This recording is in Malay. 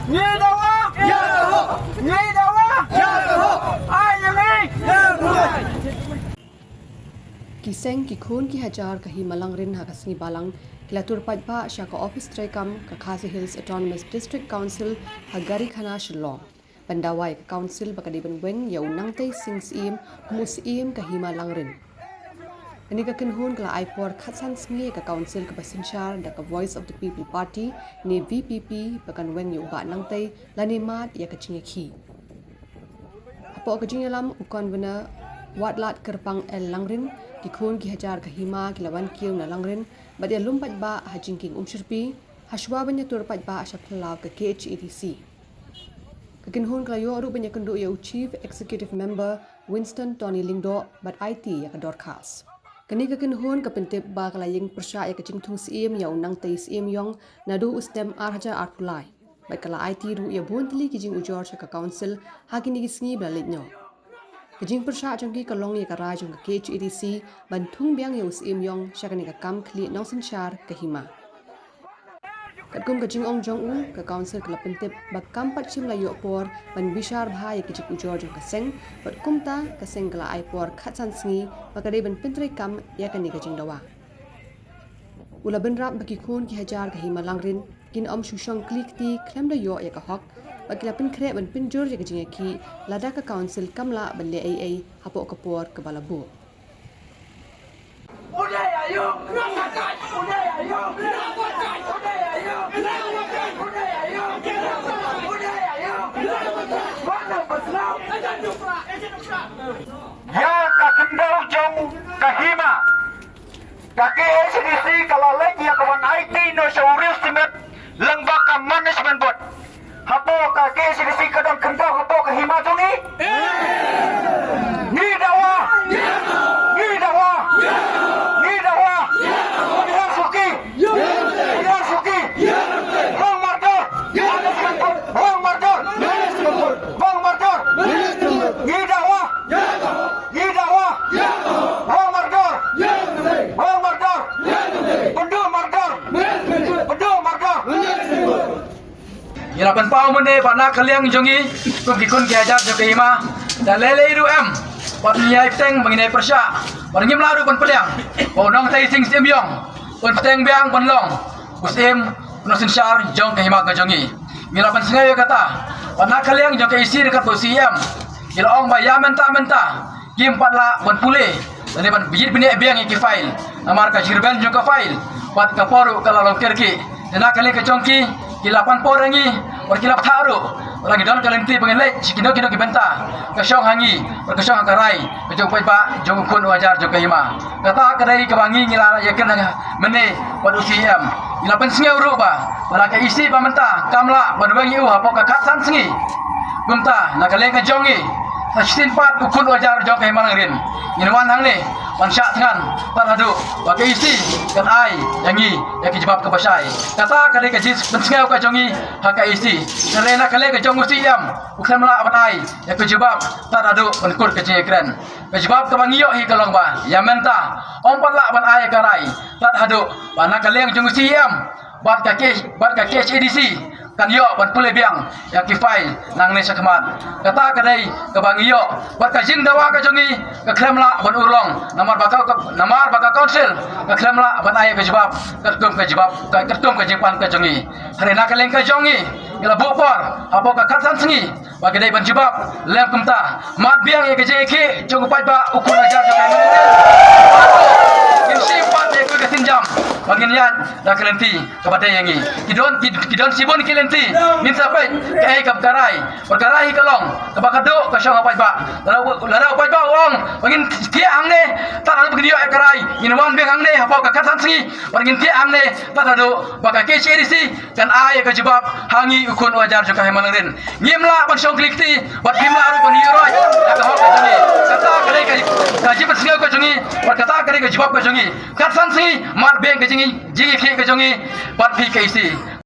Nghe đâu á? Nghe đâu á? Ai là nghe? Kiseng kikun ki hajar kahi malang rin hakasngi balang kilatur pajba syaka office trekam ka Khasi Hills Autonomous District Council hagari khana shillong bandawai ka council bakadiban wen yau nangtei sings im mus im kahi malang rin ani ka kinhun kala aipor khatsan sngi ka council ka basinchar da ka Voice of the People Party ni VPP bakan wen yu ba nangtei lani mat ya ka chingekhi apo ka jingalam ukon wena watlat kerpang el langrin kikun ki hajar kahima kilawan kiu na langrin badia lumpat ba hajingking umshirpi hashwa banya tur pat ba ashaplaw ka KHEDC kakinhun klayo aru banya kundu ya Chief Executive Member Winston Tony Lingdo bat IT ya ka Dorcas kani kakinhun ka pentep ba kalaying persya ya ka jingthung sim ya unang tais im yong nadu ustem arhaja artulai bat kala IT ru ya bontli ki jing ujor ka council hakini gisngi blalit nyo Kajing persya jangki kalong ya karai jang ka KHEDC bantung biang ya usim yong syakani ka kam kli nausin syar kahima. Katkum kajing ong jong u ka council kala pentip bakam pat chim la yo por ban bishar bha ya kijik ujor jang ka seng bat kumta ka seng kala ai por khatsan sngi bakade ban pentre kam ya kani kajing dawa. Ula ben rap baki khun ki hajar kahima langrin kin om shushong klik ti klem da yo ya ka hok Bakila pin kre ban pin jur ya kajing ki lada ka council kamla ban le ai hapo kapor ke balabu. Udah ayo. Udah ayo. Mana paslau? Ya ka kendau jong kahima. Kaki SDC kalau lagi ya kawan IT no syuril simet lengbaka management board. Hapo ka KCDC kadang kendau hapo ka hima jongi? Ni dawa. Ni dawa. Ni dawa. Ni suki. Ni suki. Bang Mardor. Bang Mardor. Bang Mardor. Ni dawa. Ni dawa. Bang Mardor. Bang Mardor. Pendu Mardor. Pendu Mardor. Ilapan pau mene pana kaliang jongi kum kikun kiajar jo kehima dan lele iru em pat niai teng menginai persya pat ngim laru pan peliang bonong tai sing sim yong pan teng biang pan long usim nosin syar jong kehima ka jongi ilapan sengai kata pana kaliang jo ke isi dekat posiem ila ong ba ya menta kim pat la pan pule dan pan bijit bini biang iki file amar ka jirban jo ka file pat ka poru kala long kerki dan kali ke jongki kilapan porangi or kilap tharu lagi don kalenti pengelai kino kibenta kasyong hangi or kasyong akarai kejong pai ba jong kun wajar jong kahima kata kadai kebangi ngila yakin mene padu CM kilapan singau ru ba malaka isi pamenta kamla badwangi u hapo kakatsan singi gumta nakaleng ka jongi Hasin pat ukun wajar jong kahima langrin inwan hang ni pansya dengan paradu pakai isi kan ai yangi yang kijbab ke pasai kata kadai kajis pensengau ka jongi haka isi serena kale ka jong usiam ukhan mala apan ai yang kijbab paradu penkur ke jekren kijbab ke bangiyo hi kalong ba ya menta ompat la apan ai karai tat hadu bana kale yang jong usiam bat ka KHEDC kan yo ban pule biang yang kifai nang ne sakmat kata kadai ke bangiyo bat ka jing dawa ka jongi ka klemla ban urlong namar baka council ka klemla ban ai ka jawab ka ketum ka jipan ka jongi harena ka leng ka jongi ila bopor apo ka katsan singi bagi dai ban jawab lem kumta mat biang ye ka jeki jong pai ba ukur ajar ka Insi pat ye ka sinjam bagi niat da kelenti kepada yangi kidon sibun kelenti min sampai ke ai kap karai perkarai kalong ke bakado ka syang apa ba lara apa ba wong bangin kia ang ne tak ada begini ai karai minwan beng ang ne apa ka katsan singi bangin kia ang ne tak ada baka KCDC kan ai ka jawab hangi ukun wajar juga hemaleren ngimla ban syong klikti bat ngimla ru ban yuroi ka hok ka joni kata kare ka jibat singa ka jongi kata kare ka jawab ka jongi katsan singi mar beng ka jingi jingi ka jongi bat PKC